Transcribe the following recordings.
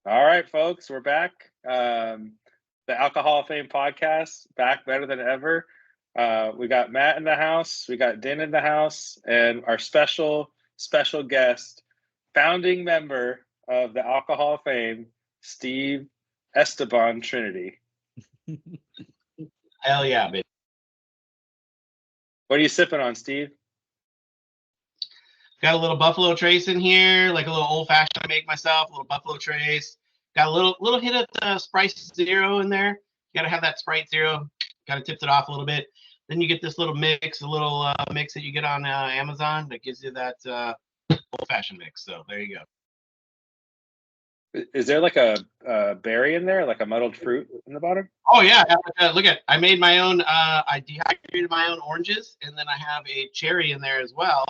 All right, folks, we're back. The Alcohol of Fame podcast, back better than ever. We got Matt in the house, we got Din in the house, and our special guest, founding member of the Alcohol of Fame, Steve Esteban Trinity. Hell yeah, baby. What are you sipping on, Steve? Got a little Buffalo Trace in here, like a little old fashioned I make myself, a little Buffalo Trace. Got a little hit of Sprite Zero in there. You got to have that Sprite Zero. Kind of tips it off a little bit. Then you get this little mix, mix that you get on Amazon that gives you that old fashioned mix. So there you go. Is there like a berry in there, like a muddled fruit in the bottom? Oh yeah, look at. I made my own. I dehydrated my own oranges, and then I have a cherry in there as well.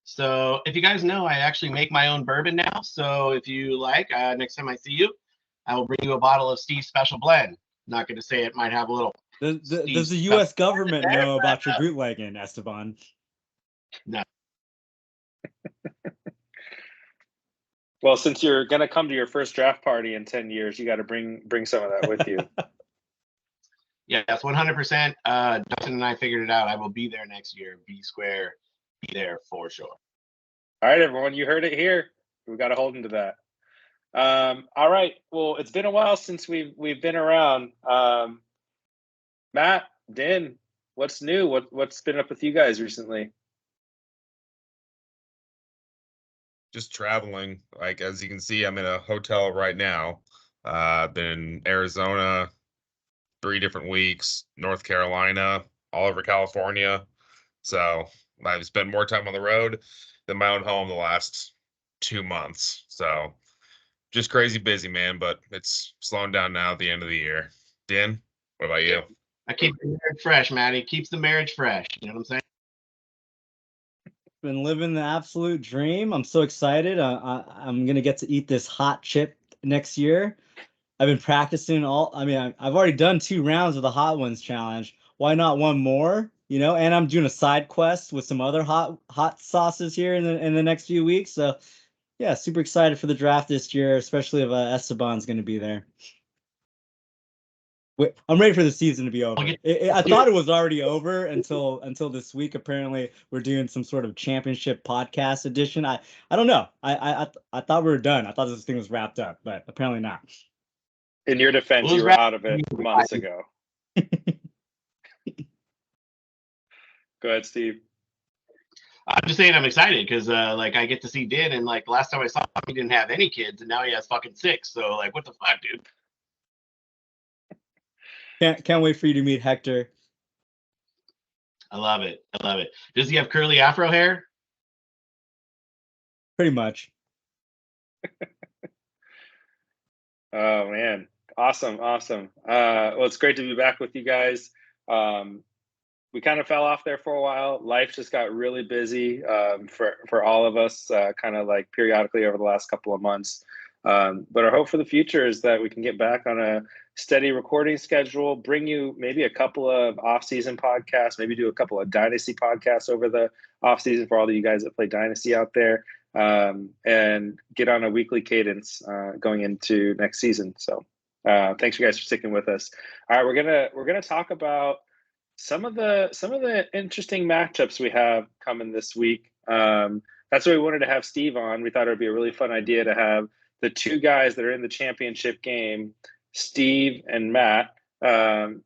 So if you guys know, I actually make my own bourbon now. So if you like, next time I see you, I will bring you a bottle of Steve's Special Blend. Not going to say it might have a little. Does the U.S. government know about your bootlegging, Esteban? No. Well, since you're going to come to your first draft party in 10 years, you got to bring some of that with you. Yes, 100%. Dustin and I figured it out. I will be there next year. Be square. Be there for sure. All right, everyone, you heard it here. We've got to hold into that. All right. Well, it's been a while since we've been around. Matt, Din, what's new? What's been up with you guys recently? Just traveling. Like, as you can see, I'm in a hotel right now. I've been in Arizona 3 different weeks, North Carolina, all over California. So I've spent more time on the road than my own home the last 2 months. So just crazy busy, man, but it's slowing down now at the end of the year. Din, what about you? I keep the marriage fresh, Matty. Keeps the marriage fresh. You know what I'm saying? Been living the absolute dream. I'm so excited. I'm going to get to eat this hot chip next year. I've been practicing I've already done 2 rounds of the Hot Ones challenge. Why not one more? You know, and I'm doing a side quest with some other hot sauces here in the next few weeks. So, yeah, super excited for the draft this year, especially if Esteban's going to be there. Wait, I'm ready for the season to be over. I thought it was already over until this week. Apparently, we're doing some sort of championship podcast edition. I don't know. I thought we were done. I thought this thing was wrapped up, but apparently not. In your defense, you were out of it months ago. Go ahead, Steve. I'm just saying I'm excited because I get to see Din, and like last time I saw him, he didn't have any kids, and now he has fucking 6. So like, what the fuck, dude? Can't wait for you to meet Hector. I love it. Does he have curly afro hair? Pretty much. Oh man, awesome. Well, it's great to be back with you guys. We kind of fell off there for a while. Life just got really busy for all of us, kind of like periodically over the last couple of months. But our hope for the future is that we can get back on a steady recording schedule, bring you maybe a couple of off-season podcasts, maybe do a couple of Dynasty podcasts over the off-season for all of you guys that play Dynasty out there, and get on a weekly cadence going into next season. So thanks you guys for sticking with us. All right, we're gonna talk about some of the interesting matchups we have coming this week. That's why we wanted to have Steve on. We thought it would be a really fun idea to have the 2 guys that are in the championship game, Steve and Matt, kind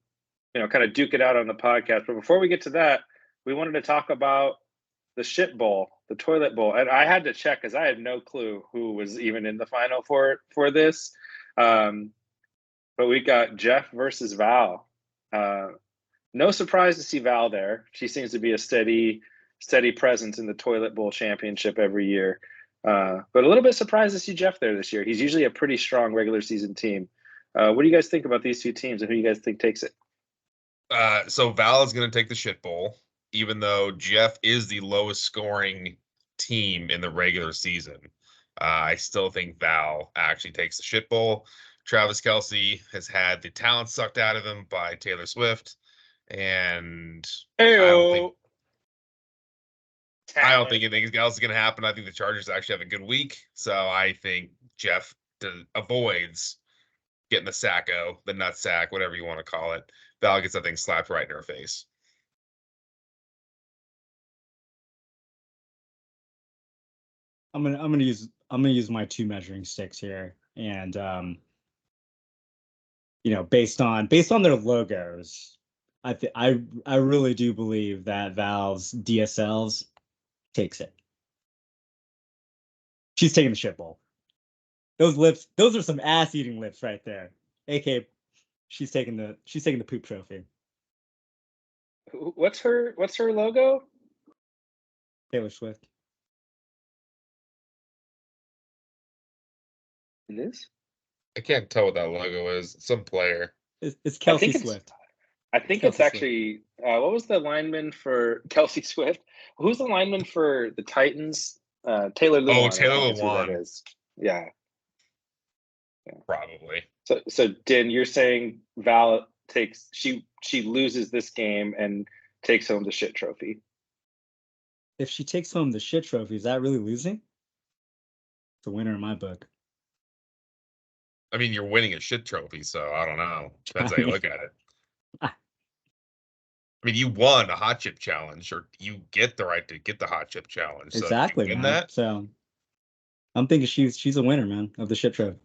of duke it out on the podcast. But before we get to that, we wanted to talk about the shit bowl, the toilet bowl. And I had to check because I had no clue who was even in the final for this. But we got Jeff versus Val. No surprise to see Val there. She seems to be a steady presence in the toilet bowl championship every year. But a little bit surprised to see Jeff there this year. He's usually a pretty strong regular season team. What do you guys think about these 2 teams and who you guys think takes it? So Val is going to take the shit bowl, even though Jeff is the lowest scoring team in the regular season. I still think Val actually takes the shit bowl. Travis Kelce has had the talent sucked out of him by Taylor Swift. And I don't think anything else is going to happen. I think the Chargers actually have a good week. So I think Jeff avoids getting the sacco, the nut sack, whatever you want to call it. Val gets that thing slapped right in her face. I'm gonna use my 2 measuring sticks here, and based on their logos, I really do believe that Valve's DSLs takes it. She's taking the shit bowl. Those lips, those are some ass eating lips right there. AK, she's taking the poop trophy. What's her logo? Taylor Swift. It is? I can't tell what that logo is. Some player. It's Kelsey Swift. I think it's actually what was the lineman for Kelsey Swift? Who's the lineman for the Titans? Taylor Lewan. Taylor Lewan. That is. Yeah. Probably. So Din, you're saying Val takes she loses this game and takes home the shit trophy. If she takes home the shit trophy, is that really losing? It's a winner in my book. I mean, you're winning a shit trophy, so I don't know. Depends how you look at it. I mean, you won a hot chip challenge, or you get the right to get the hot chip challenge. So exactly, man. That. So I'm thinking she's a winner, man, of the shit trophy.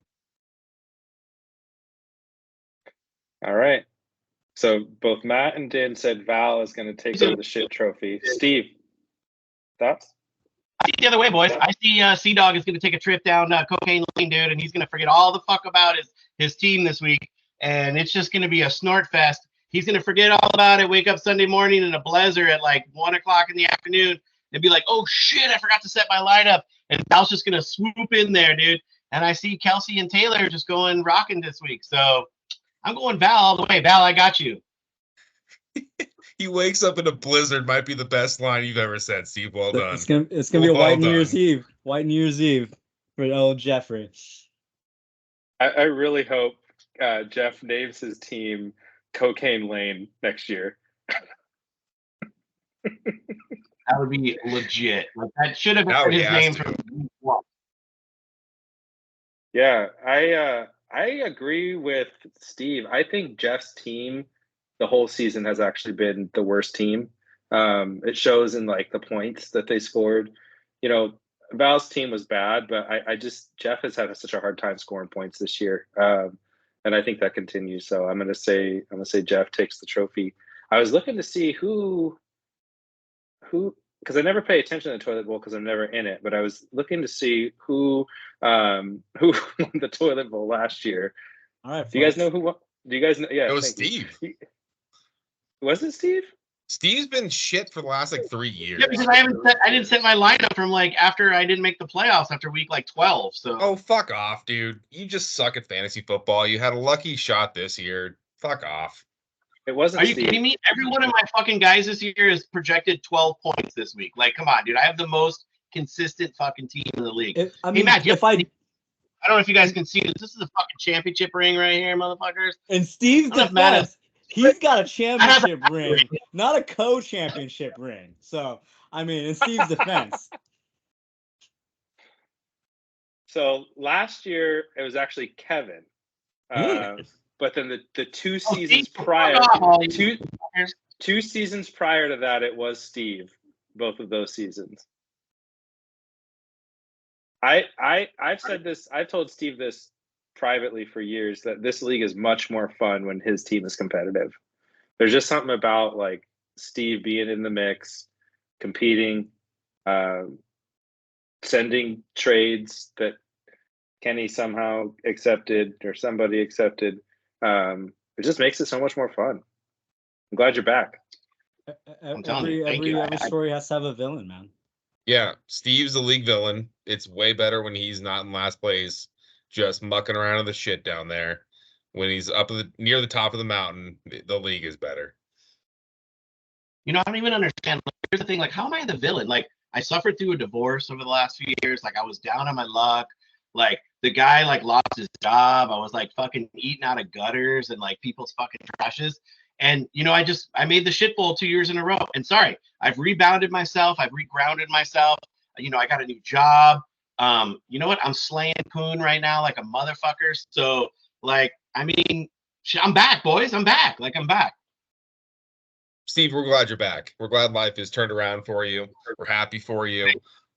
All right. So both Matt and Din said Val is going to take home the shit trophy. Steve, thoughts? I see it the other way, boys. I see C-Dog is going to take a trip down Cocaine Lane, dude, and he's going to forget all the fuck about his team this week, and it's just going to be a snort fest. He's going to forget all about it, wake up Sunday morning in a blizzard at like 1 o'clock in the afternoon, and be like, oh, shit, I forgot to set my lineup, and Val's just going to swoop in there, dude. And I see Kelsey and Taylor just going rocking this week, so I'm going Val all the way. Val, I got you. He wakes up in a blizzard might be the best line you've ever said, Steve. Well done. It's gonna be a white New Year's Eve. White New Year's Eve for old Jeffrey. I really hope Jeff names his team Cocaine Lane next year. That would be legit. Like, that should have been his name from week 1. Yeah, I agree with Steve. I think Jeff's team the whole season has actually been the worst team. It shows in like the points that they scored. Val's team was bad, but Jeff has had such a hard time scoring points this year. And I think that continues. So I'm gonna say Jeff takes the trophy. I was looking to see who because I never pay attention to the toilet bowl because I'm never in it, but I was looking to see who won the toilet bowl last year. All right. Do you guys know who won? Do you guys know? Yeah, it was Steve. Was it Steve? Steve's been shit for the last like 3 years. Yeah, because I didn't set my lineup from like after I didn't make the playoffs after week like 12. So oh, fuck off, dude. You just suck at fantasy football. You had a lucky shot this year. Fuck off. It wasn't. Are you kidding me? Every one of my fucking guys this year is projected 12 points this week. Like, come on, dude. I have the most consistent fucking team in the league. I mean, Matt, I don't know if you guys can see this. This is a fucking championship ring right here, motherfuckers. And Steve's defense, he's got a championship ring, not a co-championship ring. So, I mean, in Steve's defense. So last year it was actually Kevin. But then the 2 seasons prior, two seasons prior to that, it was Steve. Both of those seasons. I've said this. I've told Steve this privately for years that this league is much more fun when his team is competitive. There's just something about like Steve being in the mix, competing, sending trades that Kenny somehow accepted or somebody accepted. It just makes it so much more fun. I'm glad you're back. Every story has to have a villain, man. Yeah, Steve's the league villain. It's way better when he's not in last place, just mucking around in the shit down there. When he's up near the top of the mountain, the league is better. I don't even understand. Here's the thing, like, how am I the villain? Like, I suffered through a divorce over the last few years. Like, I was down on my luck. Like, the guy, like, lost his job. I was, like, fucking eating out of gutters and, like, people's fucking trashes. And, I made the shit bowl 2 years in a row. And sorry, I've rebounded myself. I've regrounded myself. I got a new job. You know what? I'm slaying Poon right now like a motherfucker. So, like, I mean, I'm back, boys. I'm back. Like, I'm back. Steve, we're glad you're back. We're glad life has turned around for you. We're happy for you.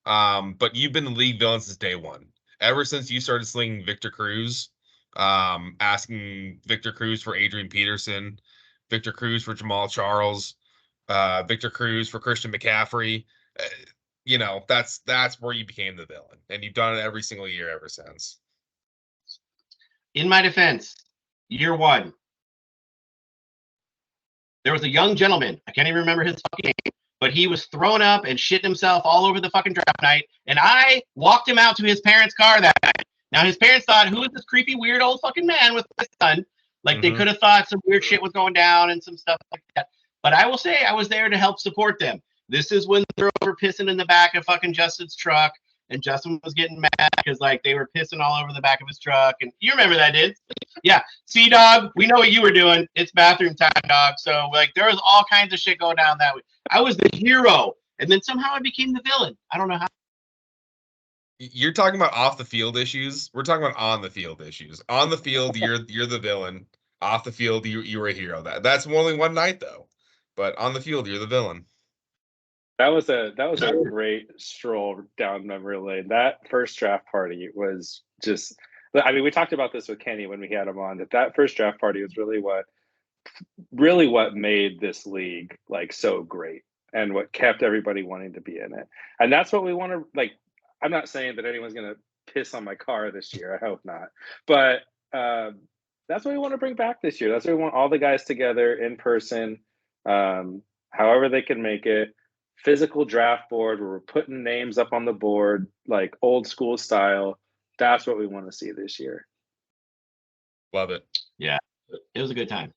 But you've been the league villain since day one. Ever since you started slinging Victor Cruz, asking Victor Cruz for Adrian Peterson, Victor Cruz for Jamal Charles, Victor Cruz for Christian McCaffrey. You know, that's where you became the villain, and you've done it every single year ever since. In my defense, year one, there was a young gentleman. I can't even remember his fucking name, but he was thrown up and shitting himself all over the fucking draft night, and I walked him out to his parents' car that night. Now his parents thought, who is this creepy, weird old fucking man with my son? Like, they could have thought some weird shit was going down and some stuff like that. But I will say I was there to help support them. This is when they were over pissing in the back of fucking Justin's truck, and Justin was getting mad because, like, they were pissing all over the back of his truck. And you remember that, dude? Yeah. See, dog, we know what you were doing. It's bathroom time, dog. So, like, there was all kinds of shit going down that way. I was the hero, and then somehow I became the villain. I don't know how. You're talking about off the field issues. We're talking about on the field issues. On the field, you're the villain. Off the field, you were a hero. That's only one night though, but on the field, you're the villain. That was a great stroll down memory lane. That first draft party was just. I mean, we talked about this with Kenny when we had him on. That first draft party was really what made this league like so great, and what kept everybody wanting to be in it. And that's what we want to like. I'm not saying that anyone's going to piss on my car this year. I hope not. But that's what we want to bring back this year. That's what we want, all the guys together in person, however they can make it. Physical draft board where we're putting names up on the board, like old school style. That's what we want to see this year. Love it. Yeah, it was a good time.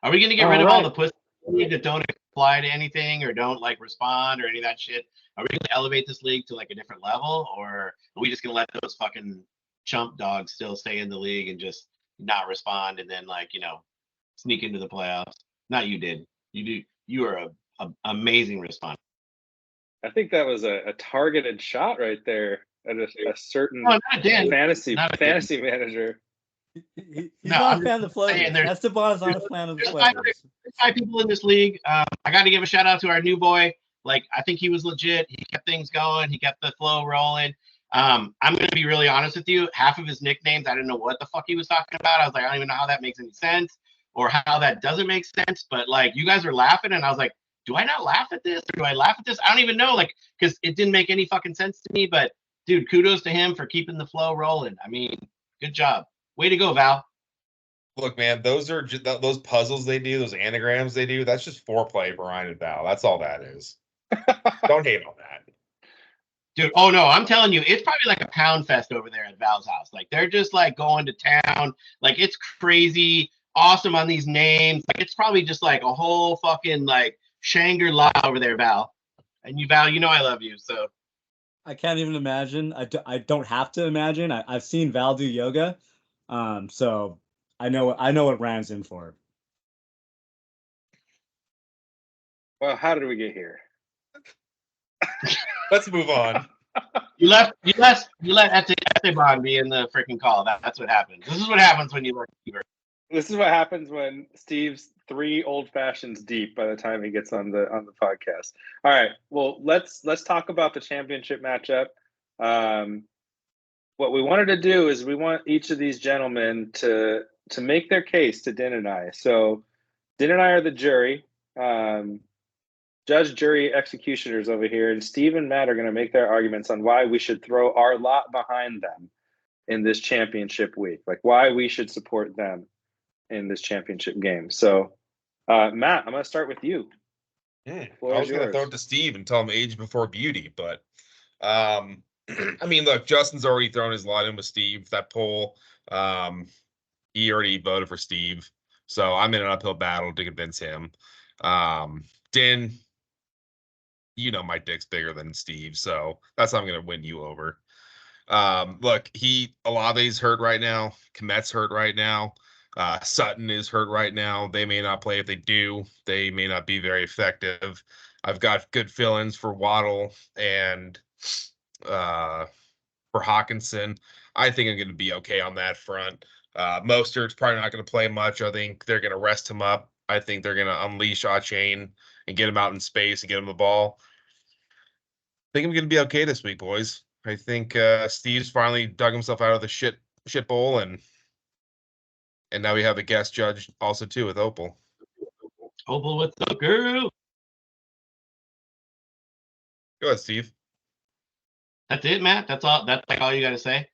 Are we going to get rid of all the pussies that don't apply to anything or don't like respond or any of that shit? Are we going to elevate this league to like a different level, or are we just going to let those fucking chump dogs still stay in the league and just not respond and then, like, you know, sneak into the playoffs? Not you did. You are a amazing responder. I think that was a targeted shot right there at a certain fantasy manager. He's not a fan of the floaters. Esteban's not a fan of the floaters. There's 5 people in this league. I got to give a shout out to our new boy. Like, I think he was legit. He kept things going. He kept the flow rolling. I'm going to be really honest with you. Half of his nicknames, I didn't know what the fuck he was talking about. I was like, I don't even know how that makes any sense or how that doesn't make sense. But, like, you guys are laughing, and I was like, do I not laugh at this? Or do I laugh at this? I don't even know, like, because it didn't make any fucking sense to me. But, dude, kudos to him for keeping the flow rolling. I mean, good job. Way to go, Val. Look, man, those are those puzzles they do, those anagrams they do. That's just foreplay, Brian and Val. That's all that is. Don't hate on that. Dude, oh no, I'm telling you, it's probably like a pound fest over there at Val's house. Like, they're just like going to town. Like, it's crazy awesome on these names. Like, it's probably just like a whole fucking like Shangri-La over there, Val. And you, Val, you know I love you, so. I can't even imagine. I don't have to imagine. I've seen Val do yoga, so I know what Ryan's in for. Well, how did we get here? Let's move on. You let Esteban be in the freaking call. That's what happens. This is what happens when you work. This is what happens when Steve's 3 old fashions deep by the time he gets on the podcast. All right. Well, let's talk about the championship matchup. What we wanted to do is we want each of these gentlemen to make their case to Din and I. So Din and I are the jury. Judge, jury, executioners over here, and Steve and Matt are going to make their arguments on why we should throw our lot behind them in this championship week, like why we should support them in this championship game. So, Matt, I'm going to start with you. I was going to throw it to Steve and tell him age before beauty, but I mean, look, Justin's already thrown his lot in with Steve. That poll, he already voted for Steve, so I'm in an uphill battle to convince him. Din, you know my dick's bigger than Steve, so that's how I'm going to win you over. Look, Olave's hurt right now. Komet's hurt right now. Sutton is hurt right now. They may not play. If they do, they may not be very effective. I've got good fill-ins for Waddle and for Hawkinson. I think I'm going to be okay on that front. Mostert's probably not going to play much. I think they're going to rest him up. I think they're going to unleash Chain and get him out in space and get him the ball. I think I'm going to be okay this week, boys. I think Steve's finally dug himself out of the shit bowl, and now we have a guest judge also too with Opal. Opal, what's up, girl? Go ahead, Steve. That's it, Matt. That's all. That's like all you got to say.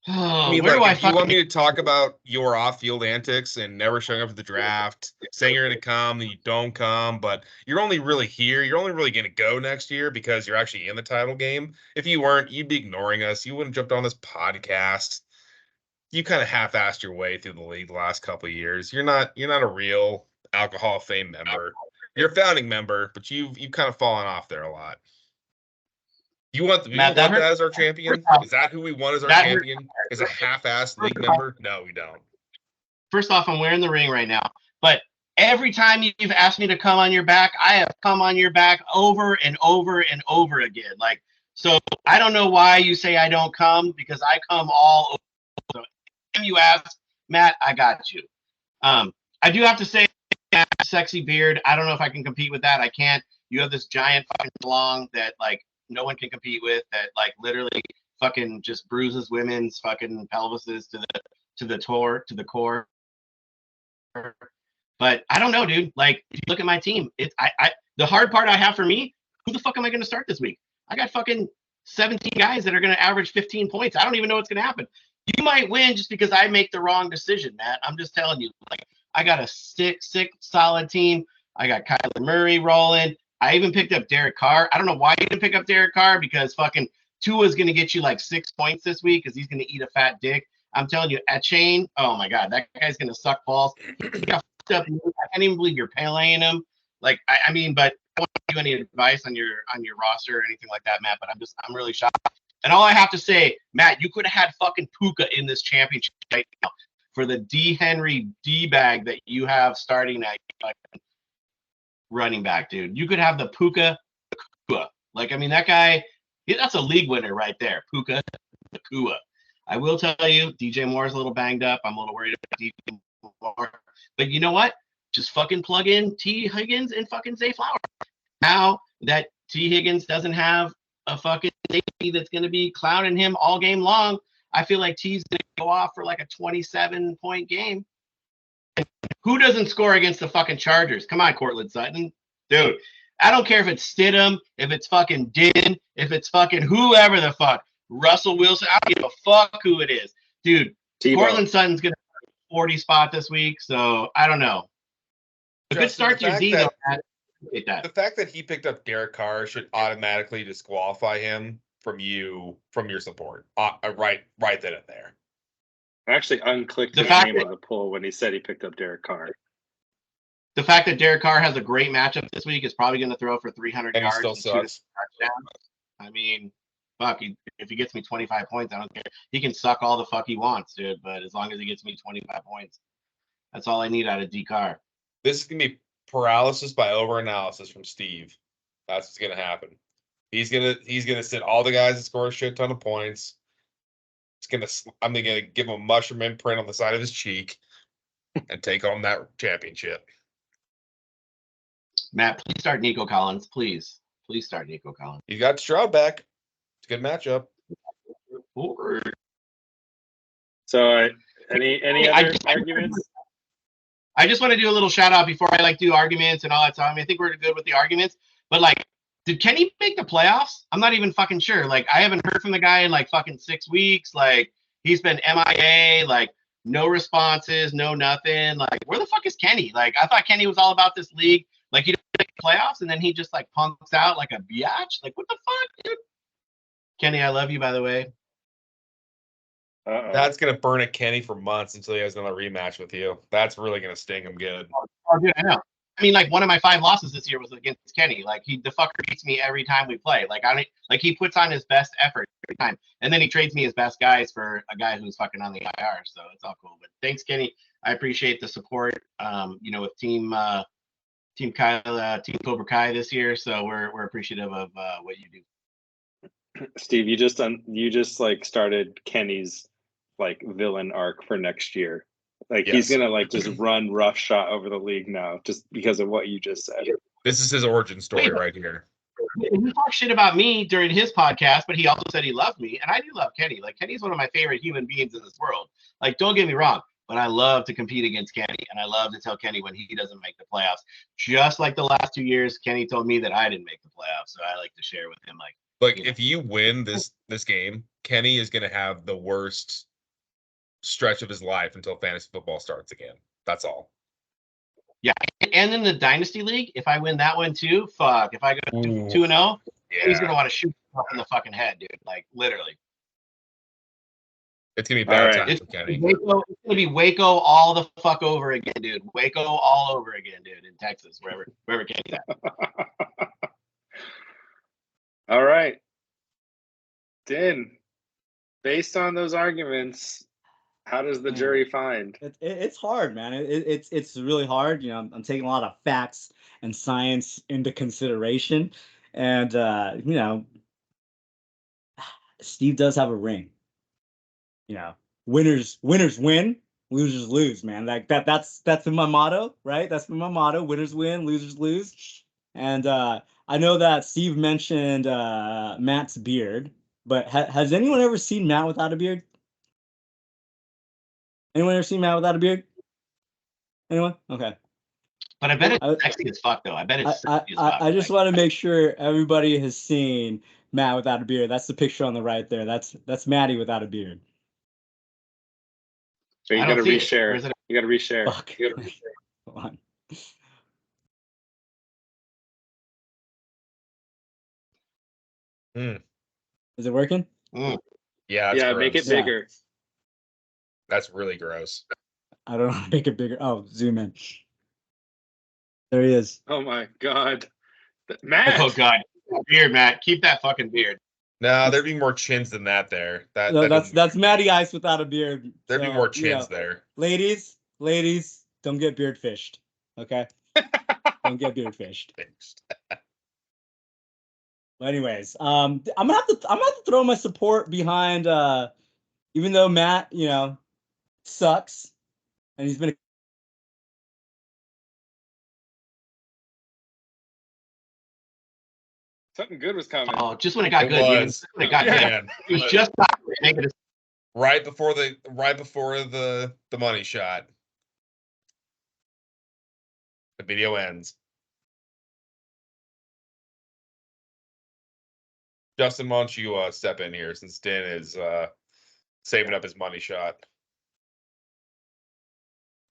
Oh, I mean, where like, do I if you want me to talk about your off-field antics and never showing up at the draft, saying you're going to come, and you don't come, but you're only really here. You're only really going to go next year because you're actually in the title game. If you weren't, you'd be ignoring us. You wouldn't jumped on this podcast. You kind of half-assed your way through the league the last couple of years. You're not a real Alcohol of Fame member. You're a founding member, but you've kind of fallen off there a lot. You want that as our champion? Is that who we want as our champion? As a half-assed league member? No, we don't. First off, I'm wearing the ring right now, but every time you've asked me to come on your back, I have come on your back over and over and over again. Like, so I don't know why you say I don't come, because I come all over. So if you ask, Matt, I got you. I do have to say, sexy beard. I don't know if I can compete with that. I can't. You have this giant fucking schlong that like no one can compete with, that like literally fucking just bruises women's fucking pelvises to the core. But I don't know, dude. Like, if you look at my team, the hard part I have for me, who the fuck am I going to start this week? I got fucking 17 guys that are going to average 15 points. I don't even know what's going to happen. You might win just because I make the wrong decision, Matt. I'm just telling you. Like, I got a six solid team. I got Kyler Murray rolling. I even picked up Derek Carr. I don't know why you didn't pick up Derek Carr, because fucking Tua's going to get you like 6 points this week because he's going to eat a fat dick. I'm telling you, at Chain, oh my God, that guy's going to suck balls. He got fucked up. I can't even believe you're parlaying him. Like, I mean, but I don't give you any advice on your roster or anything like that, Matt, but I'm really shocked. And all I have to say, Matt, you could have had fucking Puka in this championship right now for the D. Henry D-bag that you have starting at running back, dude. You could have the Puka. Like, I mean, that guy, that's a league winner right there. Puka Nakua. I will tell you, DJ Moore's a little banged up. I'm a little worried about DJ Moore. But you know what? Just fucking plug in T. Higgins and fucking Zay Flowers. Now that T. Higgins doesn't have a fucking safety that's going to be clowning him all game long, I feel like T's going to go off for like a 27-point game. Who doesn't score against the fucking Chargers? Come on, Cortland Sutton. Dude, I don't care if it's Stidham, if it's fucking Din, if it's fucking whoever the fuck. Russell Wilson. I don't give a fuck who it is. Dude, Cortland Sutton's going to have a 40 spot this week, so I don't know. A good start to your D, though, Matt. The fact that he picked up Derek Carr should automatically disqualify him from your support. Right then and there. I actually unclicked the name of the poll when he said he picked up Derek Carr. The fact that Derek Carr has a great matchup this week is probably going to throw for 300 and yards. He still sucks. I mean, fuck, if he gets me 25 points, I don't care. He can suck all the fuck he wants, dude. But as long as he gets me 25 points, that's all I need out of D. Carr. This is going to be paralysis by overanalysis from Steve. That's what's going to happen. He's gonna sit all the guys that score a shit ton of points. I'm gonna give him a mushroom imprint on the side of his cheek and take home that championship. Matt, please start Nico Collins. Please start Nico Collins. You got Stroud back. It's a good matchup. So, any other arguments? I just want to do a little shout out before I do arguments and all that stuff. I mean, I think we're good with the arguments, but did Kenny make the playoffs? I'm not even fucking sure. Like, I haven't heard from the guy in fucking 6 weeks. Like, he's been MIA, no responses, no nothing. Like, where the fuck is Kenny? Like, I thought Kenny was all about this league. Like, he didn't make the playoffs, and then he just punks out like a biatch. Like, what the fuck, dude? Kenny, I love you, by the way. Uh-oh. That's gonna burn at Kenny for months until he has another rematch with you. That's really gonna sting him good. Oh, dude, I know. I mean, one of my 5 losses this year was against Kenny. Like, the fucker beats me every time we play. He puts on his best effort every time, and then he trades me his best guys for a guy who's fucking on the IR. So it's all cool. But thanks, Kenny. I appreciate the support. With Team Cobra Kai this year. So we're appreciative of what you do. Steve, you just like started Kenny's like villain arc for next year. Like he's Yes. gonna like just run roughshod over the league now, just because of what you just said. This is his origin story right here. He talked shit about me during his podcast, but he also said he loved me, and I do love Kenny. Like Kenny's one of my favorite human beings in this world. Like, don't get me wrong, but I love to compete against Kenny, and I love to tell Kenny when he doesn't make the playoffs. Just like the last 2 years, Kenny told me that I didn't make the playoffs, so I like to share with him. Like if you win this game, Kenny is gonna have the worst stretch of his life until fantasy football starts again. That's all. Yeah, and in the Dynasty League, if I win that one too, fuck. If I go 2-0, he's gonna want to shoot himself in the fucking head, dude. Like literally. It's gonna be bad times It's for Kenny. it's gonna be Waco all the fuck over again, dude. Waco all over again, dude. In Texas, wherever Kenny's at. All right, Din. Based on those arguments, how does the jury find? It's hard, man. It's really hard. You know, I'm taking a lot of facts and science into consideration, and you know, Steve does have a ring. You know, winners win, losers lose, man. Like that's been my motto, right? That's been my motto. Winners win, losers lose. And I know that Steve mentioned Matt's beard, but has anyone ever seen Matt without a beard? Anyone ever seen Matt without a beard? Anyone? Okay. But I bet it's sexy as fuck, though. I bet it's sexy as fuck. I just want to make sure everybody has seen Matt without a beard. That's the picture on the right there. That's Matty without a beard. So you got to reshare. You got to reshare. Fuck. Hold on. Is it working? Yeah. Yeah. Make it bigger. Yeah. That's really gross. I don't know how to make it bigger. Oh, zoom in. There he is. Oh my God. Matt. Oh God. Beard, Matt. Keep that fucking beard. No, there'd be more chins than that there. That's Matty Ice without a beard. There'd be more chins there. Ladies, don't get beard fished. Okay? Don't get beard fished. But anyways, I'm gonna have to throw my support behind even though Matt, you know, sucks and he's been Something good was coming. Oh, just when it got good. It was just right before the money shot. The video ends. Justin, why don't you step in here since Dan is saving up his money shot?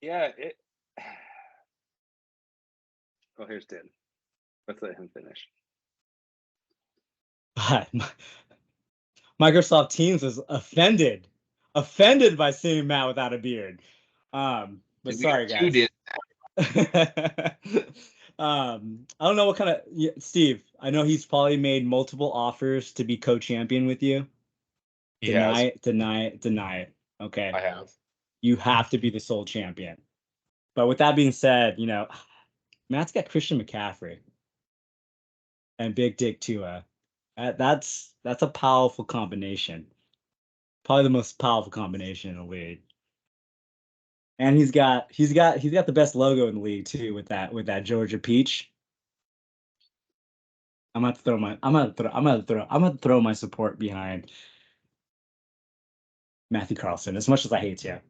Yeah. Oh, here's Dan. Let's let him finish. Microsoft Teams was offended by seeing Matt without a beard. But sorry, guys. I don't know what kind of Steve. I know he's probably made multiple offers to be co-champion with you. Deny it. Okay. I have. You have to be the sole champion. But with that being said, you know, Matt's got Christian McCaffrey and Big Dick Tua. That's a powerful combination. Probably the most powerful combination in the league. And he's got the best logo in the league too with that Georgia peach. I'm gonna throw my support behind Matthew Carlson as much as I hate to.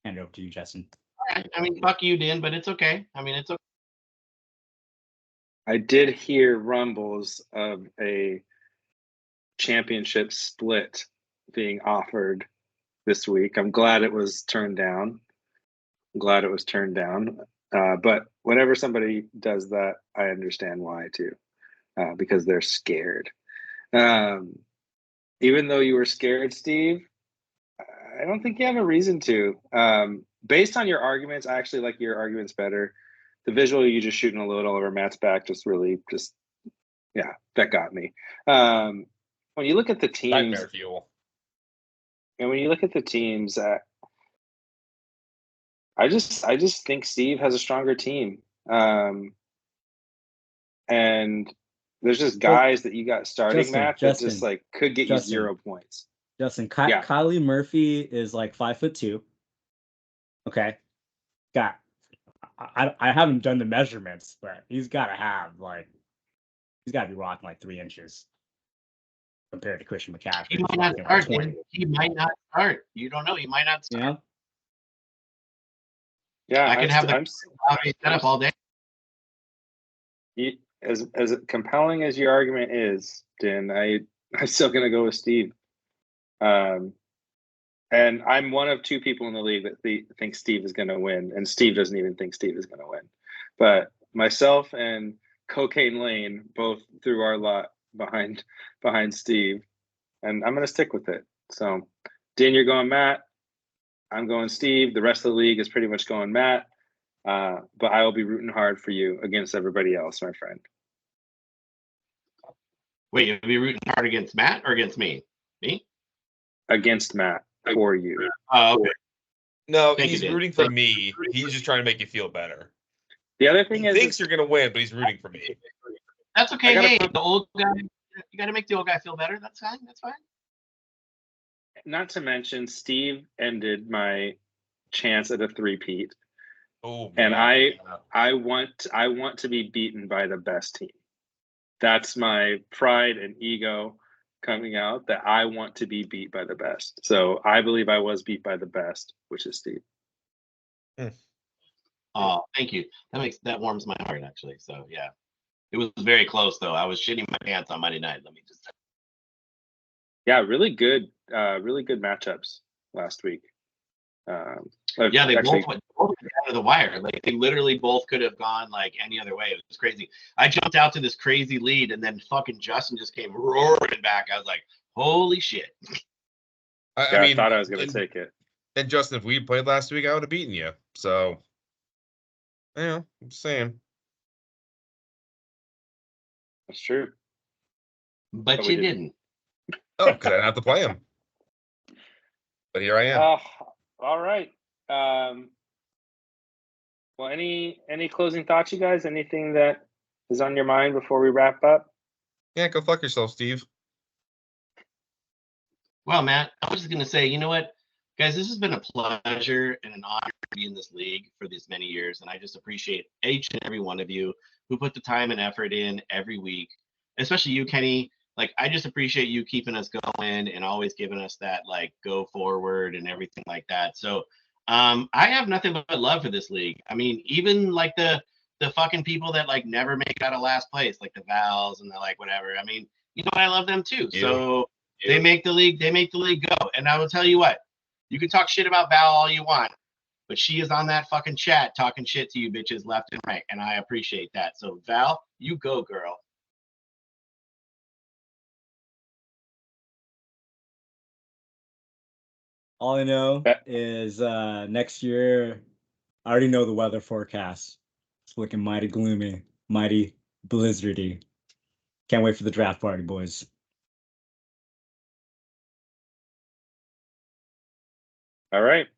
Hand it over to you, Justin. I mean, fuck you, Dan, but it's okay. I mean, it's okay. I did hear rumbles of a championship split being offered this week. I'm glad it was turned down. But whenever somebody does that, I understand why too, because they're scared. Even though you were scared, Steve, I don't think you have a reason to. Based on your arguments, I actually like your arguments better. The visual you just shooting a load all over Matt's back that got me. When you look at the teams, nightmare fuel. And when you look at the teams, I just think Steve has a stronger team. And There's just guys that you got starting, Matt, that just Justin, like could get you Justin. 0 points. Justin, Yeah. Kylie Murphy is like 5'2". Okay. I haven't done the measurements, but he's got to be rocking like 3 inches compared to Christian McCaffrey. He might not start. He might not start. You don't know. He might not start. Yeah. Yeah, I could have the set up all day. As compelling as your argument is, Din, I'm still gonna go with Steve. And I'm one of 2 people in the league that think Steve is gonna win, and Steve doesn't even think Steve is gonna win. But myself and Cocaine Lane both threw our lot behind Steve, and I'm gonna stick with it. So, Din, you're going Matt. I'm going Steve. The rest of the league is pretty much going Matt. But I will be rooting hard for you against everybody else, my friend. Wait, you'll be rooting hard against Matt or against me? Me? Against Matt for you. Oh, okay. No, Thank he's you, Dan. rooting for me. He's just trying to make you feel better. The other thing He is, thinks you're gonna win, but he's rooting for me. That's okay. Hey, the old guy. You got to make the old guy feel better. That's fine. That's fine. not to mention, Steve ended my chance at a three-peat. Oh, and man. I want to be beaten by the best team. That's my pride and ego coming out, that I want to be beat by the best. So I believe I was beat by the best, which is Steve. Oh, thank you. That warms my heart, actually. So yeah, it was very close though. I was shitting my pants on Monday night. Let me just. Yeah, really good matchups last week. Yeah, they both went down to the wire. Like they literally both could have gone like any other way. It was crazy. I jumped out to this crazy lead, and then fucking Justin just came roaring back. I was like, "Holy shit!" I thought I was going to take it. And Justin, if we played last week, I would have beaten you. So, yeah, I'm just saying. That's true. But you didn't. Oh, because I didn't have to play him. But here I am. All right. Well, any closing thoughts, you guys? Anything that is on your mind before we wrap up? Yeah, go fuck yourself, Steve. Well, Matt, I was just going to say, you know what? Guys, this has been a pleasure and an honor to be in this league for these many years. And I just appreciate each and every one of you who put the time and effort in every week, especially you, Kenny. Like, I just appreciate you keeping us going and always giving us that, like, go forward and everything like that. So I have nothing but love for this league. I mean, even like the fucking people that like never make it out of last place, like the Vals and the like whatever. I mean, you know what? I love them too. So they make the league go. And I will tell you what, you can talk shit about Val all you want, but she is on that fucking chat talking shit to you bitches left and right. And I appreciate that. So Val, you go, girl. All I know is next year, I already know the weather forecast. It's looking mighty gloomy, mighty blizzardy. Can't wait for the draft party, boys. All right.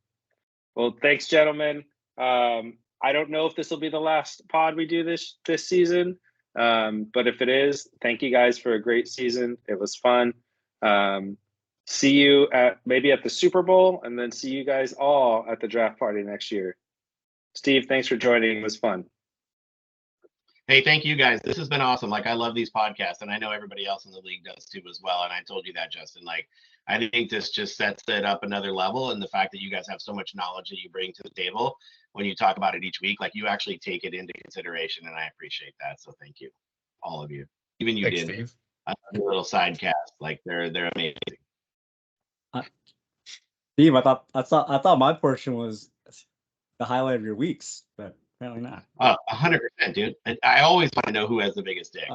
Well, thanks, gentlemen. I don't know if this will be the last pod we do this season, but if it is, thank you guys for a great season. It was fun. See you maybe at the Super Bowl, and then see you guys all at the draft party next year. Steve, thanks for joining. It was fun. Hey, thank you guys. This has been awesome. Like, I love these podcasts, and I know everybody else in the league does too as well. And I told you that, Justin. Like, I think this just sets it up another level. And the fact that you guys have so much knowledge that you bring to the table when you talk about it each week, like you actually take it into consideration, and I appreciate that. So thank you, all of you. Even you, Thanks, did. Steve. A little side cast. Like they're amazing. Steve, I thought my portion was the highlight of your weeks, but apparently not. 100%, dude. I always want to know who has the biggest dick.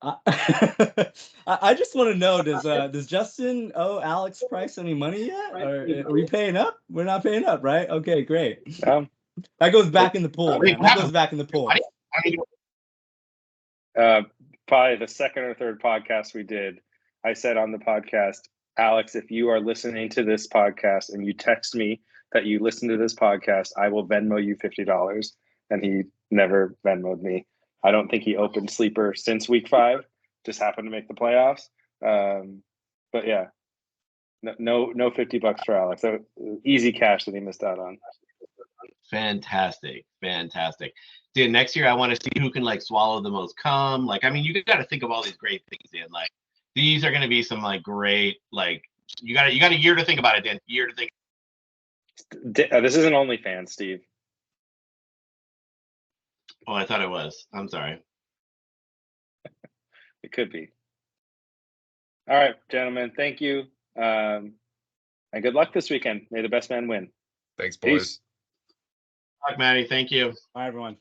I just want to know, does Justin owe Alex Price any money yet? Or are we paying up? We're not paying up, right? Okay, great. That goes back in the pool. That goes back in the pool. Probably the second or third podcast we did, I said on the podcast, Alex, if you are listening to this podcast and you text me that you listen to this podcast, I will Venmo you $50. And he never Venmo'd me. I don't think he opened Sleeper since week 5. just happened to make the playoffs. But yeah, no $50 for Alex. So easy cash that he missed out on. Fantastic. Dude, next year I want to see who can like swallow the most cum. Like, I mean, you got to think of all these great things, Dan. Like, these are going to be some like great, like, you got a year to think about it, Dan. Year to think. This isn't OnlyFans, Steve. Oh, I thought it was. I'm sorry. It could be. All right, gentlemen. Thank you. And good luck this weekend. May the best man win. Thanks, boys. Peace. Fuck, Maddie. Thank you. Bye, everyone.